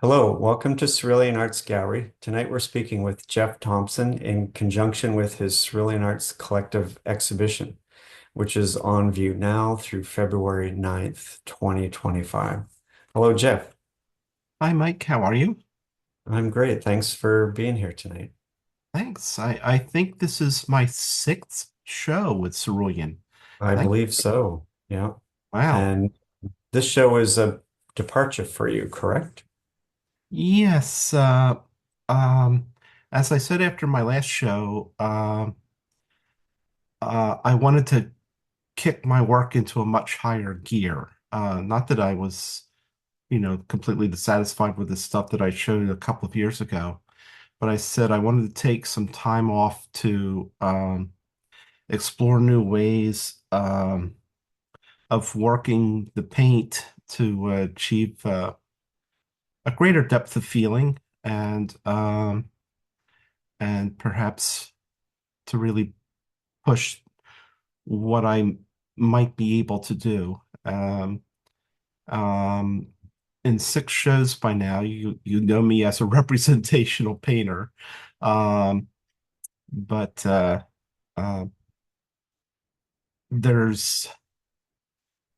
Hello, welcome to Cerulean Arts Gallery. Tonight we're speaking with Jeff Thomsen in conjunction with his Cerulean Arts Collective exhibition, which is on view now through February 9th, 2025. Hello, Jeff. Hi, Mike. How are you? I'm great. Thanks for being here tonight. Thanks. I think this is my sixth show with Cerulean. I Thank believe so. Yeah. Wow. And this show is a departure for you, correct? Yes. Um, as I said after my last show, I wanted to kick my work into a much higher gear. Not that I was, completely dissatisfied with the stuff that I showed a couple of years ago, but I said I wanted to take some time off to explore new ways. Of working the paint to achieve a greater depth of feeling and perhaps to really push what I might be able to do. Um, in six shows by now, you know me as a representational painter, um, but uh, there's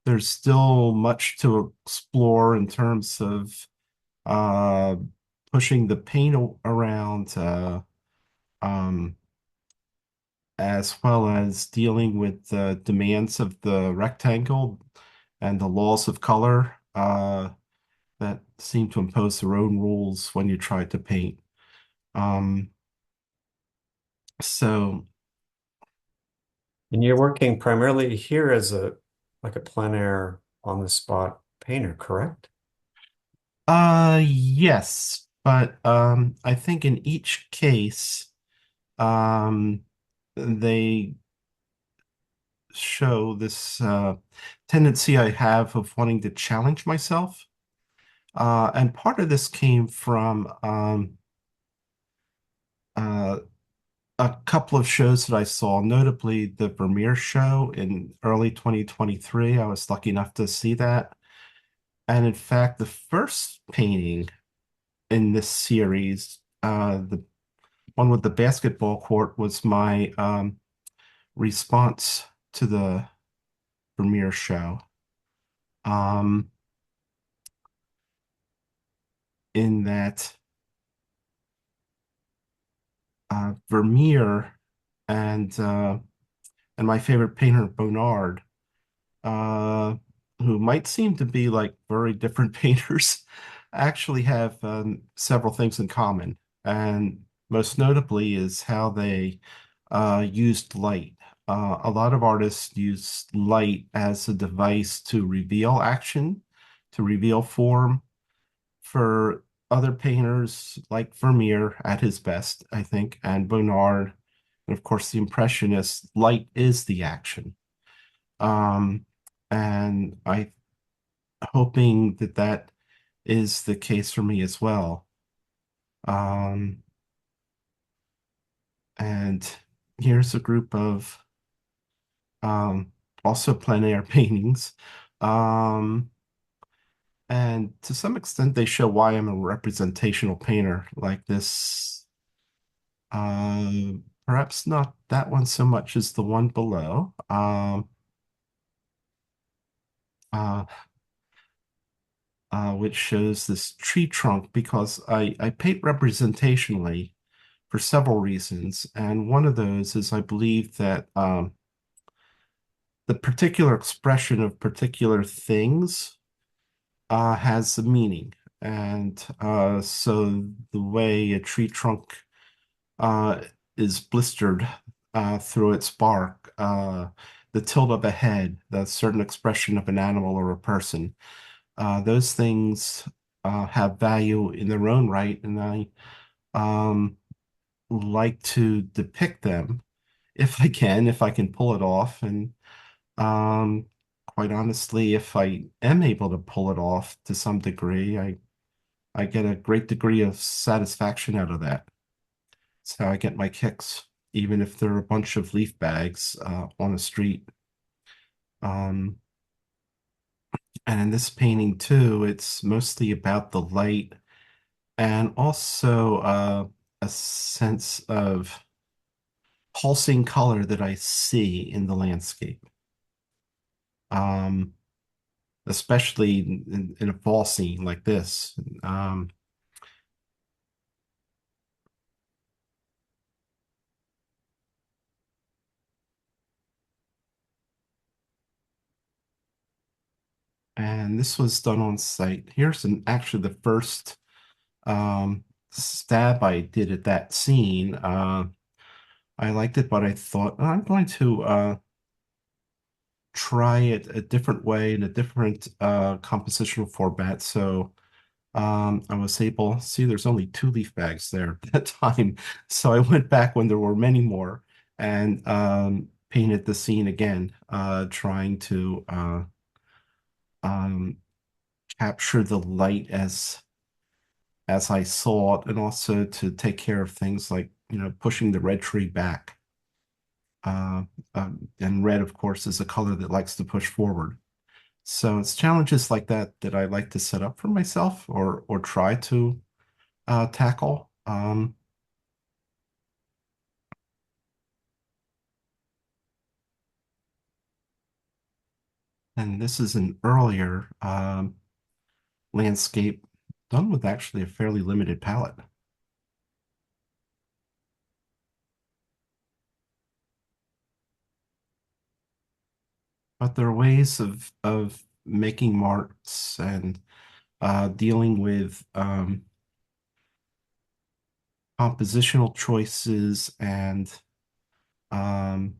there's still much to explore in terms of uh, pushing the paint around, um, as well as dealing with the demands of the rectangle and the laws of color that seem to impose their own rules when you try to paint. Um, so, And you're working primarily here as a plein air on the spot painter, correct? yes, but I think in each case, um, they show this tendency I have of wanting to challenge myself. And part of this came from uh, a couple of shows that I saw, notably the Vermeer show in early 2023. I was lucky enough to see that. And in fact, the first painting in this series, the one with the basketball court, was my response to the Vermeer show. Um, in that Vermeer and uh, and my favorite painter, Bonnard, uh, who might seem to be like very different painters, actually have several things in common. And most notably is how they used light. A lot of artists use light as a device to reveal action, to reveal form. For other painters like Vermeer at his best, I think, and Bonnard, and of course the Impressionists, light is the action. Um, and I hoping that that is the case for me as well. Um, and here's a group of also plein air paintings. Um, and to some extent, they show why I'm a representational painter. Like this, uh, perhaps not that one so much as the one below. Uh, which shows this tree trunk because I paint representationally for several reasons. And one of those is I believe that the particular expression of particular things has a meaning. And so the way a tree trunk uh, is blistered through its bark, the tilt of a head, the certain expression of an animal or a person, those things have value in their own right. And I um, like to depict them if I can, if I can pull it off. And um, quite honestly, if I am able to pull it off to some degree, I get a great degree of satisfaction out of that. It's how I get my kicks, even if they're a bunch of leaf bags on a street. Um, and in this painting too, it's mostly about the light and also a sense of pulsing color that I see in the landscape, um, especially in a fall scene like this. Um, and this was done on site. Here's actually the first stab I did at that scene. I liked it, but I thought I'm going to try it a different way in a different compositional format. So I was able, see, there's only two leaf bags there at that time. So I went back when there were many more and painted the scene again, trying to um, capture the light as I saw it, and also to take care of things like, pushing the red tree back. Uh, and red, of course, is a color that likes to push forward. So it's challenges like that that I like to set up for myself or try to tackle. And this is an earlier landscape done with actually a fairly limited palette. But there are ways of making marks and dealing with compositional choices um,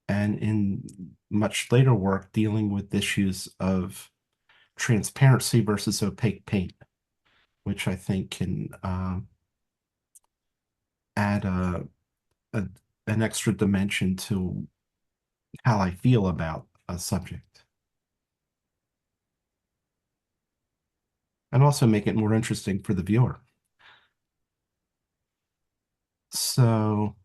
and in much later work dealing with issues of transparency versus opaque paint, which I think can add a an extra dimension to how I feel about a subject, and also make it more interesting for the viewer. So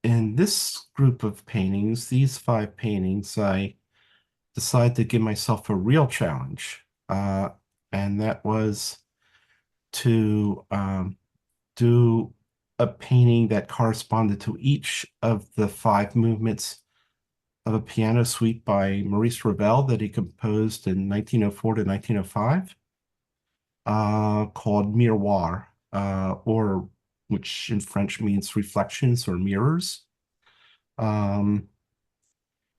in this group of paintings, these five paintings, I decided to give myself a real challenge, and that was to do a painting that corresponded to each of the five movements of a piano suite by Maurice Ravel that he composed in 1904 to 1905, called Miroir, or which in French means reflections or mirrors. Um,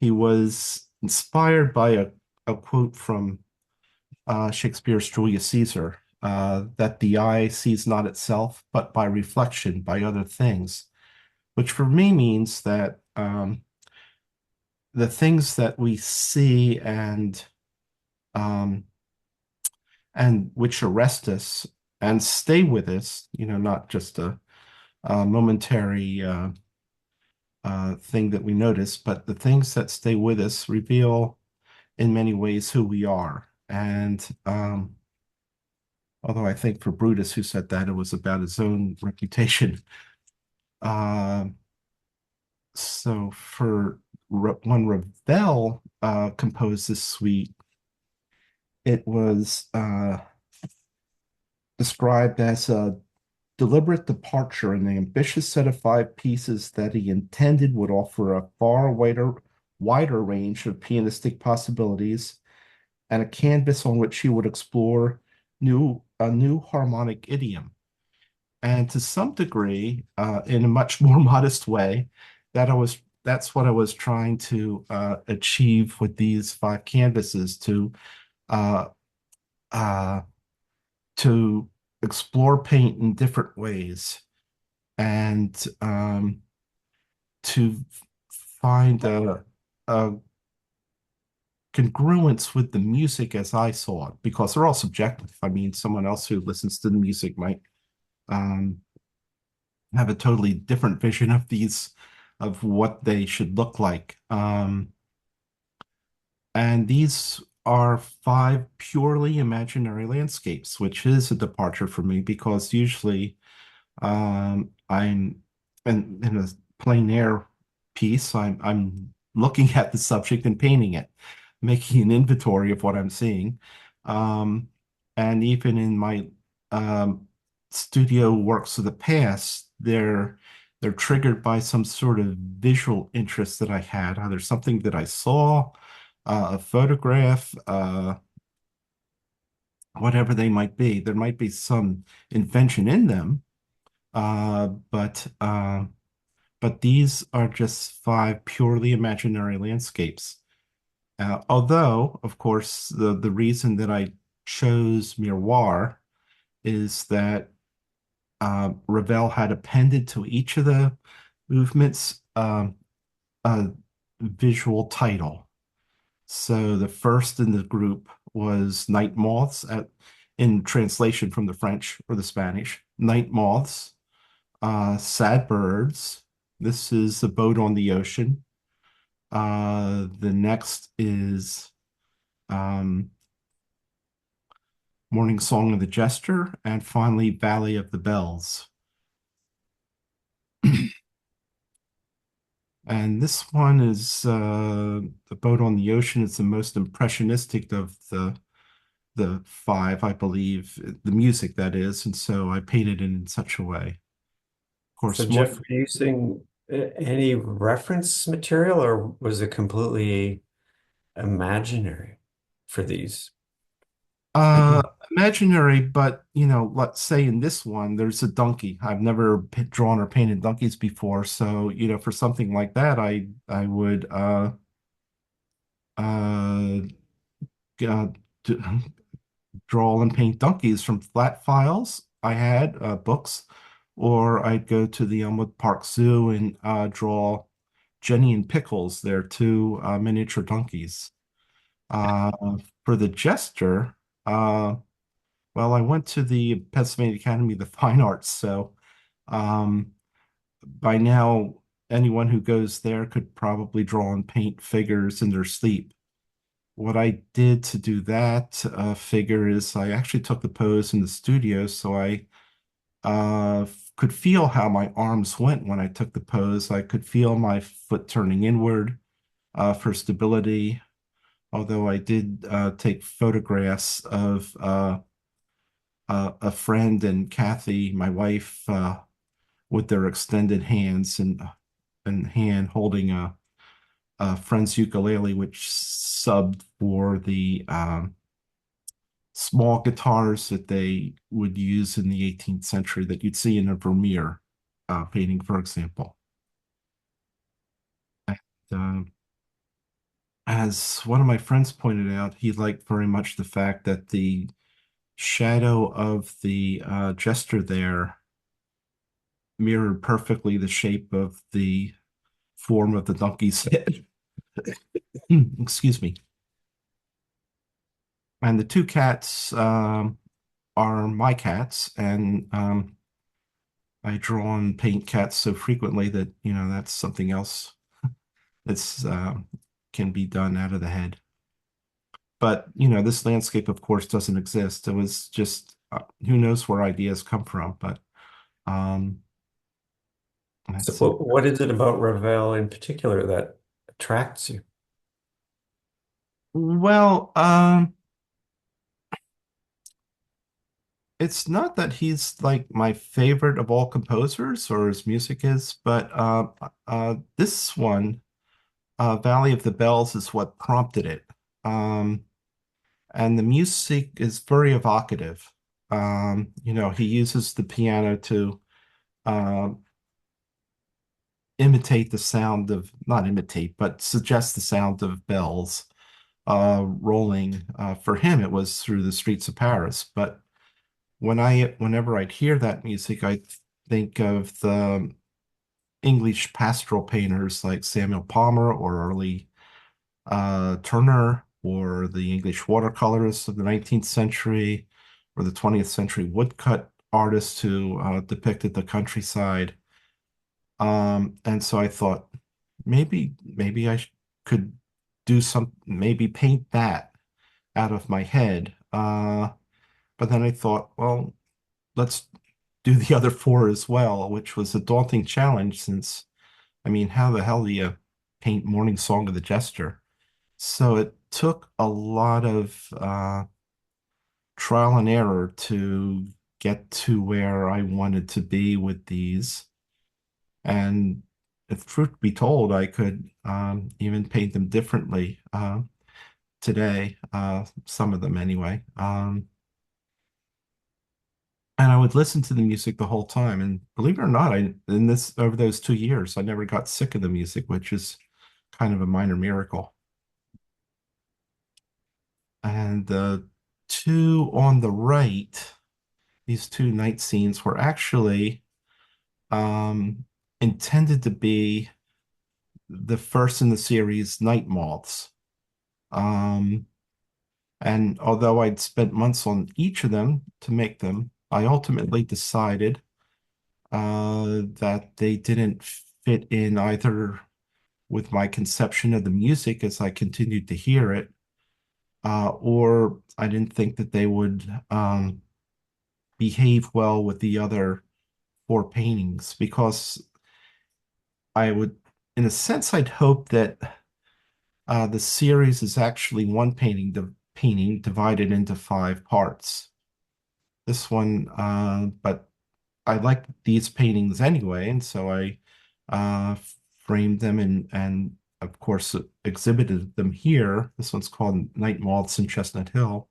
he was inspired by a quote from Shakespeare's Julius Caesar, that the eye sees not itself, but by reflection, by other things, which for me means that the things that we see um, and which arrest us and stay with us, not just a momentary thing that we notice, but the things that stay with us reveal in many ways who we are. And although I think for Brutus, who said that, it was about his own reputation. Uh, so when Ravel composed this suite, it was described as a deliberate departure in the ambitious set of five pieces that he intended would offer a far wider range of pianistic possibilities and a canvas on which he would explore a new harmonic idiom. And to some degree, in a much more modest way, that's what I was trying to achieve with these five canvases uh, uh, to explore paint in different ways and to find a congruence with the music as I saw it, because they're all subjective. I mean, someone else who listens to the music might um, have a totally different vision of these, of what they should look like. And these are five purely imaginary landscapes, which is a departure for me because usually I'm in a plein air piece. I'm looking at the subject and painting it, making an inventory of what I'm seeing. Um, and even in my studio works of the past, they're triggered by some sort of visual interest that I had, either something that I saw, a photograph, whatever they might be. There might be some invention in them, uh, but uh, but these are just five purely imaginary landscapes. Although, of course, the reason that I chose Miroir is that Ravel had appended to each of the movements a visual title. So the first in the group was Night Moths in translation from the French or the Spanish. Night Moths, Sad Birds. This is a boat on the ocean. The next is um, Morning Song of the Jester, and finally Valley of the Bells. And this one is the boat on the ocean. It's the most impressionistic of the five, I believe, the music that is, and so I painted it in such a way. Of So course, Jeff, were you using any reference material or was it completely imaginary for these? uh, imaginary, but let's say in this one, there's a donkey. I've never drawn or painted donkeys before, so for something like that, I would uh, uh, d- draw and paint donkeys from flat files I had, books, or I'd go to the Elmwood Park Zoo and draw Jenny and Pickles, their two miniature donkeys. Uh, for the Jester, uh, well, I went to the Pennsylvania Academy of the Fine Arts, so um, by now, anyone who goes there could probably draw and paint figures in their sleep. What I did to do that figure is I actually took the pose in the studio, so I could feel how my arms went when I took the pose. I could feel my foot turning inward for stability, although I did take photographs of a friend and Kathy, my wife, with their extended hands and hand holding a friend's ukulele, which subbed for the small guitars that they would use in the 18th century that you'd see in a Vermeer painting, for example. And, as one of my friends pointed out, he liked very much the fact that the shadow of the jester there mirrored perfectly the shape of the form of the donkey's head. Excuse me. And the two cats are my cats, and I draw and paint cats so frequently that that's something else that's can be done out of the head. But this landscape, of course, doesn't exist. It was just who knows where ideas come from, but um, So that's it. what is it about Ravel in particular that attracts you? Well, it's not that he's like my favorite of all composers or his music is, but this one, Valley of the Bells, is what prompted it. Um, and the music is very evocative. He uses the piano to uh, imitate the sound of, not imitate, but suggest the sound of bells rolling. For him, it was through the streets of Paris. But whenever I'd hear that music, I think of the English pastoral painters like Samuel Palmer or early Turner, or the English watercolorists of the 19th century, or the 20th century woodcut artists who depicted the countryside. And so I thought maybe could do maybe paint that out of my head. But then I thought, well, let's do the other four as well, which was a daunting challenge since, I mean, how the hell do you paint Morning Song of the Jester? So it took a lot of trial and error to get to where I wanted to be with these. And if truth be told, I could even paint them differently today, some of them anyway. And I would listen to the music the whole time. And believe it or not, in this over those 2 years, I never got sick of the music, which is kind of a minor miracle. And the two on the right, these two night scenes were actually um, intended to be the first in the series Night Moths. Um, and although I'd spent months on each of them to make them, I ultimately decided that they didn't fit in either with my conception of the music as I continued to hear it, or I didn't think that they would behave well with the other four paintings because I would, in a sense, I'd hope that the series is actually one painting, the painting divided into five parts. This one, but I like these paintings anyway, and so I uh, framed them and of course exhibited them here. This one's called Night Moths in Chestnut Hill,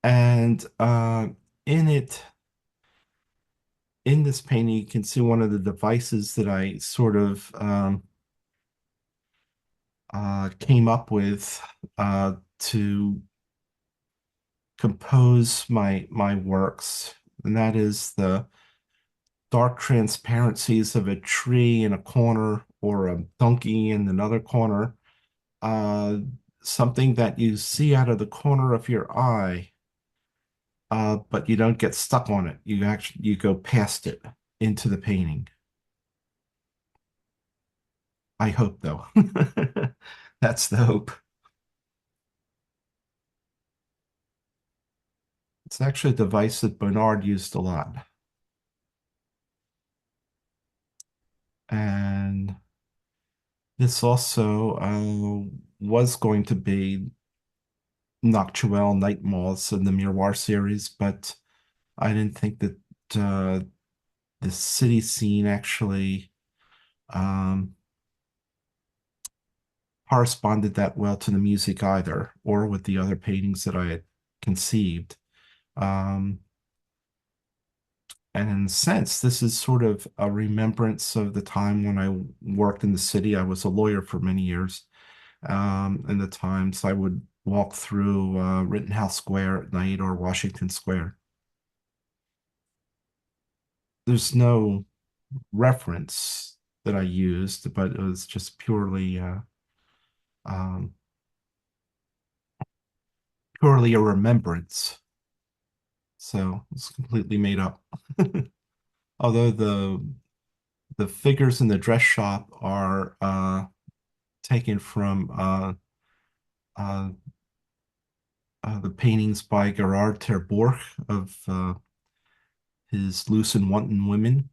and in it, in this painting, you can see one of the devices that I sort of came up with to compose my works, and that is the dark transparencies of a tree in a corner or a donkey in another corner, uh, something that you see out of the corner of your eye, but you don't get stuck on it. You go past it into the painting. I hope, though. That's the hope. It's actually a device that Bernard used a lot. And this also was going to be Noctuelle Night Moths in the Miroir series, but I didn't think that uh, the city scene actually um, corresponded that well to the music either, or with the other paintings that I had conceived. Um, and in a sense, this is sort of a remembrance of the time when I worked in the city. I was a lawyer for many years, and the times I would walk through Rittenhouse Square at night or Washington Square. There's no reference that I used, but it was just um, purely a remembrance. So it's completely made up. Although the figures in the dress shop are taken from uh, the paintings by Gerard Terborch of his Loose and Wanton Women,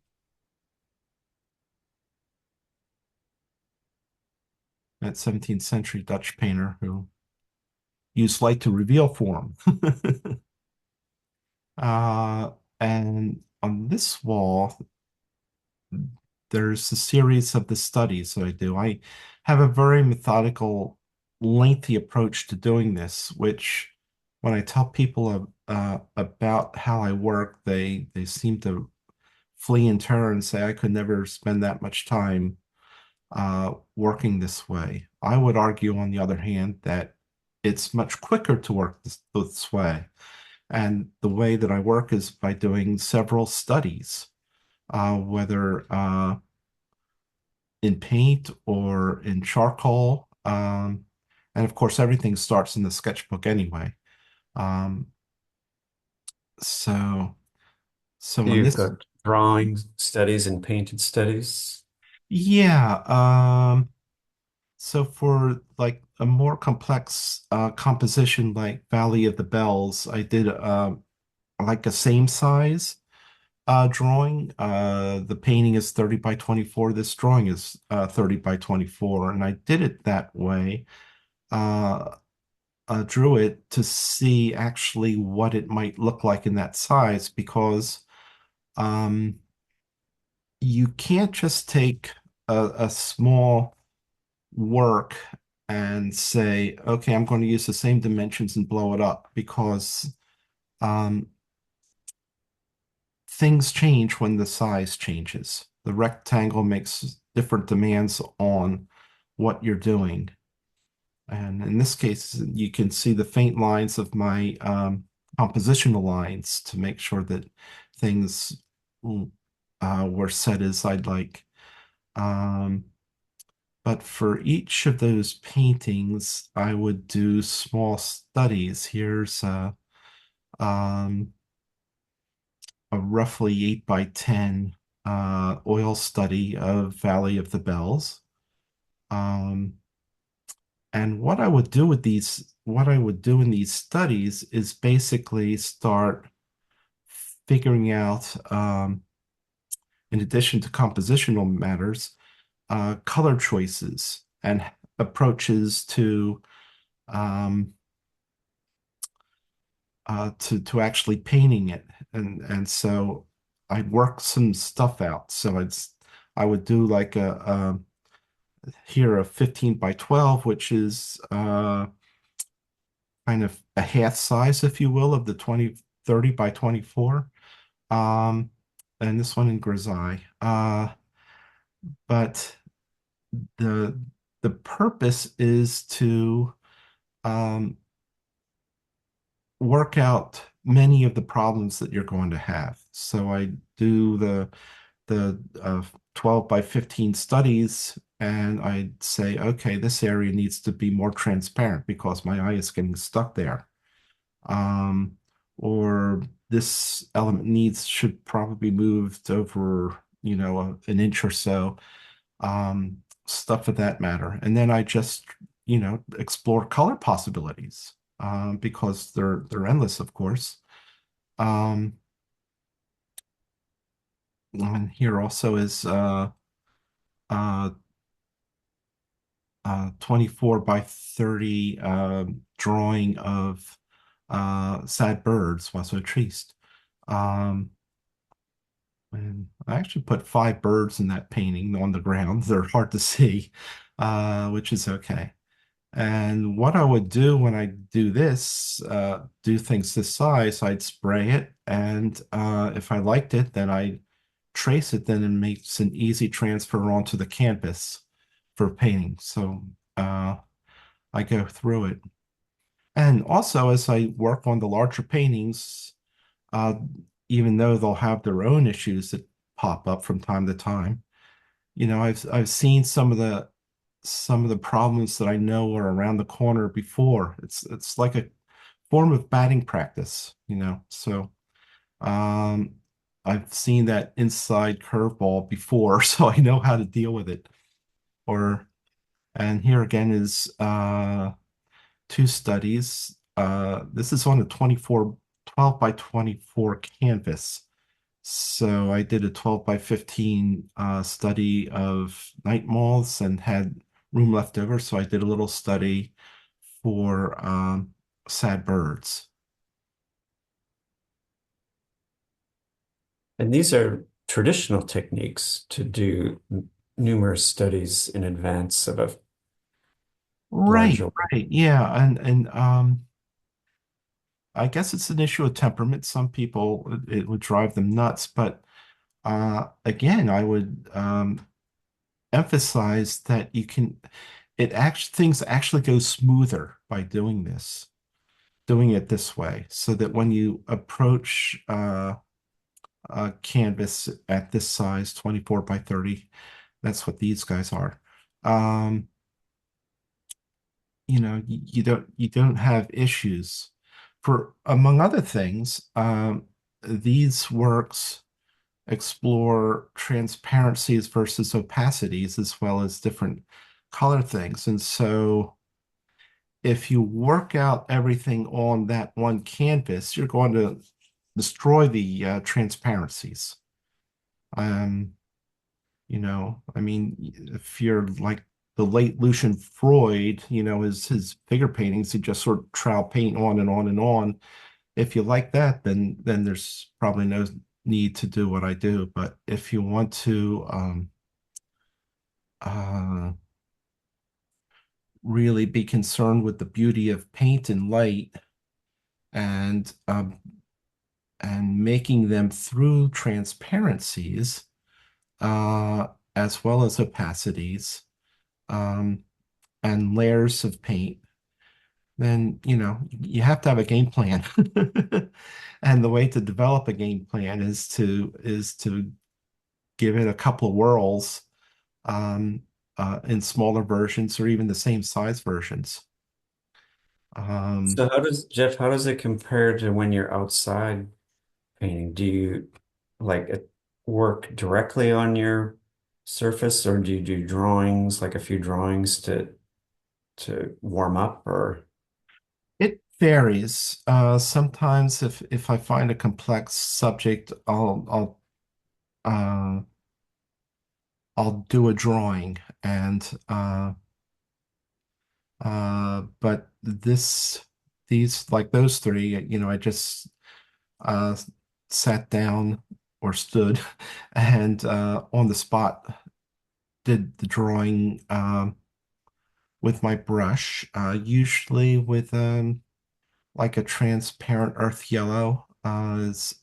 that 17th century Dutch painter who used light to reveal form. uh, and on this wall, there's a series of the studies that I do. I have a very methodical, lengthy approach to doing this, which when I tell people about how I work, they seem to flee in terror and say I could never spend that much time working this way. I would argue, on the other hand, that it's much quicker to work this way. And the way that I work is by doing several studies, whether in paint or in charcoal. And of course, everything starts in the sketchbook anyway. Um, so, so in You've this, got drawing studies and painted studies. yeah. So for like a more complex composition like Valley of the Bells, I did like a same size drawing. The painting is 30 by 24. This drawing is 30 by 24. And I did it that way drew it to see actually what it might look like in that size because um, you can't just take a small work and say, okay, I'm going to use the same dimensions and blow it up because um, things change when the size changes. The rectangle makes different demands on what you're doing. And in this case, you can see the faint lines of my compositional lines to make sure that things were set as I'd like. Um, but for each of those paintings, I would do small studies. Here's um, a roughly 8 by 10 oil study of Valley of the Bells. Um, and what I would do in these studies is basically start figuring out, in addition to compositional matters, color choices and approaches um, to actually painting it, and so I'd work some stuff out. I would do like here a 15 by 12, which is kind of a half size, if you will, of the 2030 by 24. Um, and this one in grisaille. But the the purpose is to um, work out many of the problems that you're going to have. So I do the 12 by 15 studies, and I'd say, okay, this area needs to be more transparent because my eye is getting stuck there. Um, or this element needs should probably be moved over, an inch or so, um, stuff of that matter. And then I just, explore color possibilities, because they're endless, of course. Um, and here also is uh, 24 by 30 drawing of sad birds, was so triste. Um, and I actually put 5 birds in that painting on the ground. They're hard to see, which is okay. And what I would do when I do things this size, I'd spray it. And if I liked it, then I'd trace it then and makes an easy transfer onto the canvas for painting. So uh, I go through it. And also, as I work on the larger paintings, uh, even though they'll have their own issues that pop up from time to time, I've seen some of the problems that I know are around the corner before. It's like a form of batting practice. So um, I've seen that inside curveball before, so I know how to deal with it. Or and here again is 2 studies. This is on a 12 by 24 canvas. So I did a 12 by 15 study of night moths and had room left over. So I did a little study for sad birds. And these are traditional techniques to do numerous studies in advance of a Right, larger. right. Yeah. And I guess it's an issue of temperament. Some people, it would drive them nuts. But again, I would emphasize that things actually go smoother by doing it this way, so that when you approach a canvas at this size, 24 by 30, that's what these guys are. Um, you don't have issues. For among other things, these works explore transparencies versus opacities as well as different color things. And so if you work out everything on that one canvas, you're going to destroy the transparencies. I mean, if you're like the late Lucian Freud, his figure paintings, he just sort of trowel paint on and on and on. If you like that, then there's probably no need to do what I do. But if you want to uh, really be concerned with the beauty of paint and light and making them through transparencies uh, as well as opacities um, and layers of paint, then you have to have a game plan. And the way to develop a game plan is to give it a couple of whirls um, in smaller versions or even the same size versions. Um, So how does it compare to when you're outside painting? Do you like work directly on your surface, or do you do drawings, like a few drawings to warm up, or it varies. Sometimes if I find a complex subject, uh, I'll do a drawing and but these like those three, I just uh sat down or stood and on the spot did the drawing with my brush, usually with like a transparent earth yellow is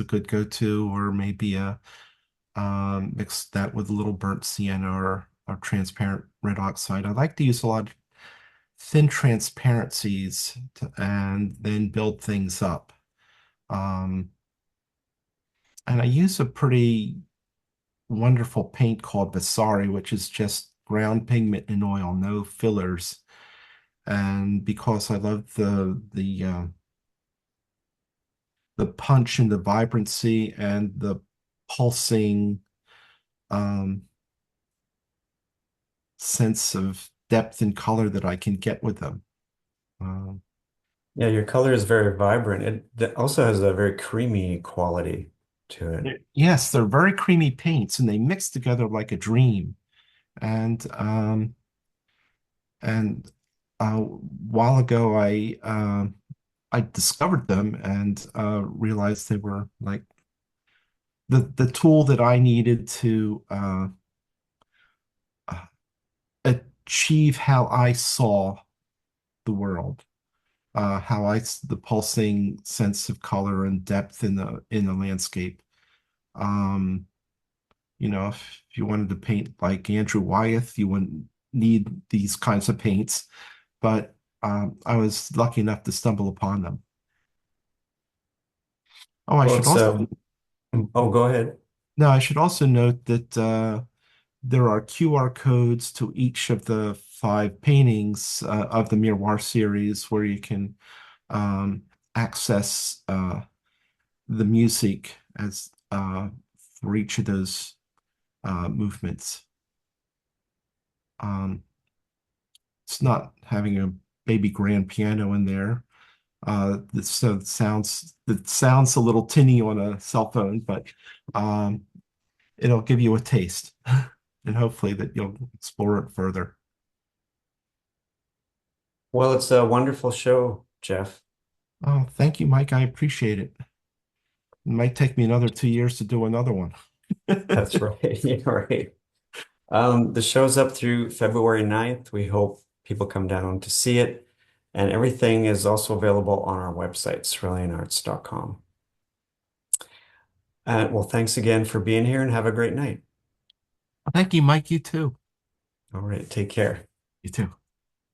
a good go-to, or maybe a mix that with a little burnt sienna or transparent red oxide. I like to use a lot of thin transparencies and then build things up. Um, and I use a pretty wonderful paint called Basari, which is just ground pigment in oil, no fillers. And because I love the punch and the vibrancy and the pulsing um, sense of depth and color that I can get with them. Um, yeah, your color is very vibrant. It also has a very creamy quality to it. yes, they're very creamy paints and they mix together like a dream. And and a while ago I discovered them and realized they were like the tool that I needed to uh, achieve how I saw the world, the pulsing sense of color and depth in the landscape. Um, if you wanted to paint like Andrew Wyeth, you wouldn't need these kinds of paints, but I was lucky enough to stumble upon them. Oh, I Well, should it's also oh, go ahead. no, I should also note that there are QR codes to each of the five paintings of the Miroir series where you can um, access the music as for each of those movements. Um, it's not having a baby grand piano in there. So it sounds a little tinny on a cell phone, but um, it'll give you a taste, and hopefully that you'll explore it further. Well, it's a wonderful show, Jeff. Oh, thank you, Mike. I appreciate it. It might take me another 2 years to do another one. That's right. You're right. The show's up through February 9th. We hope people come down to see it. And everything is also available on our website, ceruleanarts.com. Well, thanks again for being here and have a great night. Thank you, Mike. You too. All right, take care. You too.